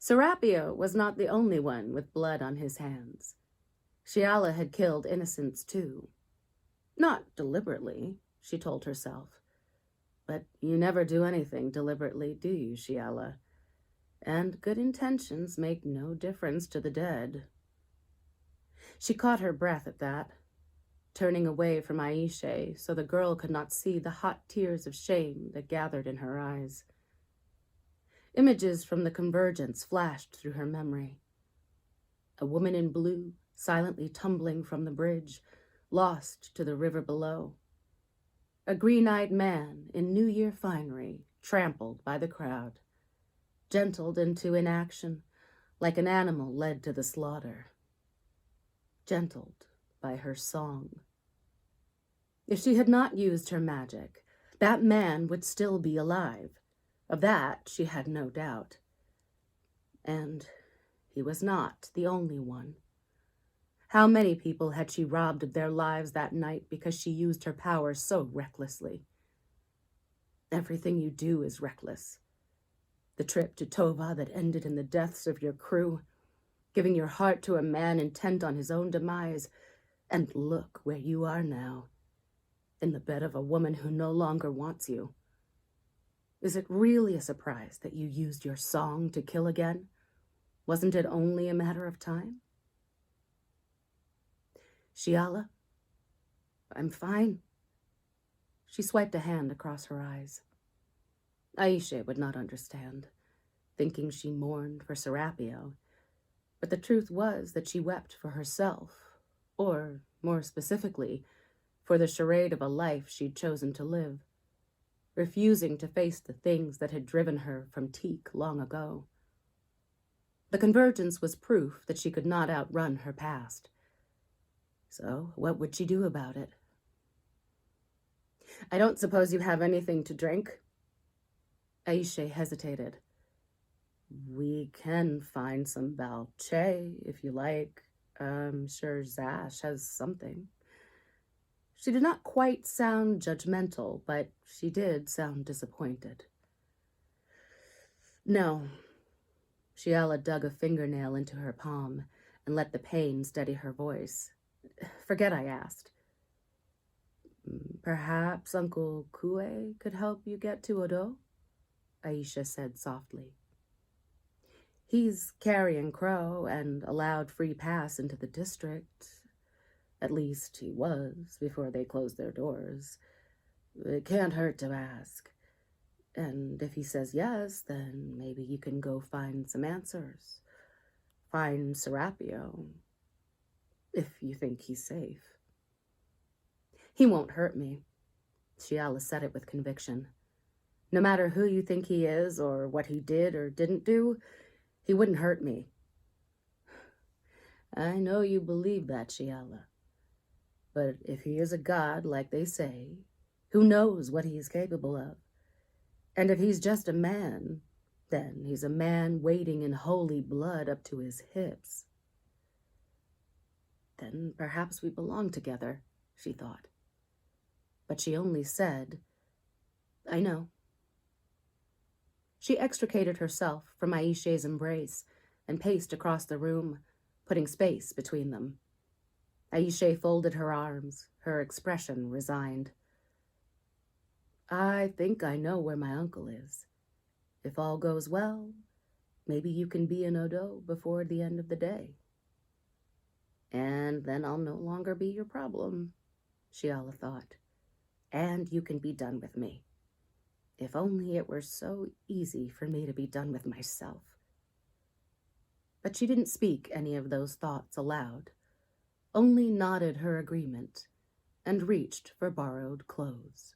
Serapio was not the only one with blood on his hands. Schiala had killed innocents too. Not deliberately, she told herself. But you never do anything deliberately, do you, Schiala? And good intentions make no difference to the dead. She caught her breath at that, turning away from Aisha so the girl could not see the hot tears of shame that gathered in her eyes. Images from the convergence flashed through her memory. A woman in blue, silently tumbling from the bridge, lost to the river below. A green-eyed man in New Year finery, trampled by the crowd, gentled into inaction like an animal led to the slaughter. Gentled by her song. If she had not used her magic, that man would still be alive. Of that she had no doubt. And he was not the only one. How many people had she robbed of their lives that night because she used her power so recklessly? Everything you do is reckless. The trip to Tova that ended in the deaths of your crew, giving your heart to a man intent on his own demise, and look where you are now, in the bed of a woman who no longer wants you. Is it really a surprise that you used your song to kill again? Wasn't it only a matter of time? Schiala, I'm fine. She swiped a hand across her eyes. Aisha would not understand, thinking she mourned for Serapio, but the truth was that she wept for herself, or, more specifically, for the charade of a life she'd chosen to live, refusing to face the things that had driven her from Teak long ago. The convergence was proof that she could not outrun her past. So what would she do about it? I don't suppose you have anything to drink? Aisha hesitated. We can find some balche, if you like. I'm sure Zash has something. She did not quite sound judgmental, but she did sound disappointed. No. Schiala dug a fingernail into her palm and let the pain steady her voice. Forget I asked. Perhaps Uncle Kue could help you get to Odo? Aisha said softly. He's carrying Crow and allowed free pass into the district. At least he was before they closed their doors. It can't hurt to ask. And if he says yes, then maybe you can go find some answers. Find Serapio. If you think he's safe. He won't hurt me. Schiala said it with conviction. No matter who you think he is or what he did or didn't do, he wouldn't hurt me. I know you believe that, Schiala. But if he is a god, like they say, who knows what he is capable of? And if he's just a man, then he's a man wading in holy blood up to his hips. Then perhaps we belong together, she thought. But she only said, I know. She extricated herself from Aisha's embrace and paced across the room, putting space between them. Aisha folded her arms, her expression resigned. I think I know where my uncle is. If all goes well, maybe you can be in Odo before the end of the day. And then I'll no longer be your problem, Schiala thought. And you can be done with me. If only it were so easy for me to be done with myself. But she didn't speak any of those thoughts aloud, only nodded her agreement and reached for borrowed clothes.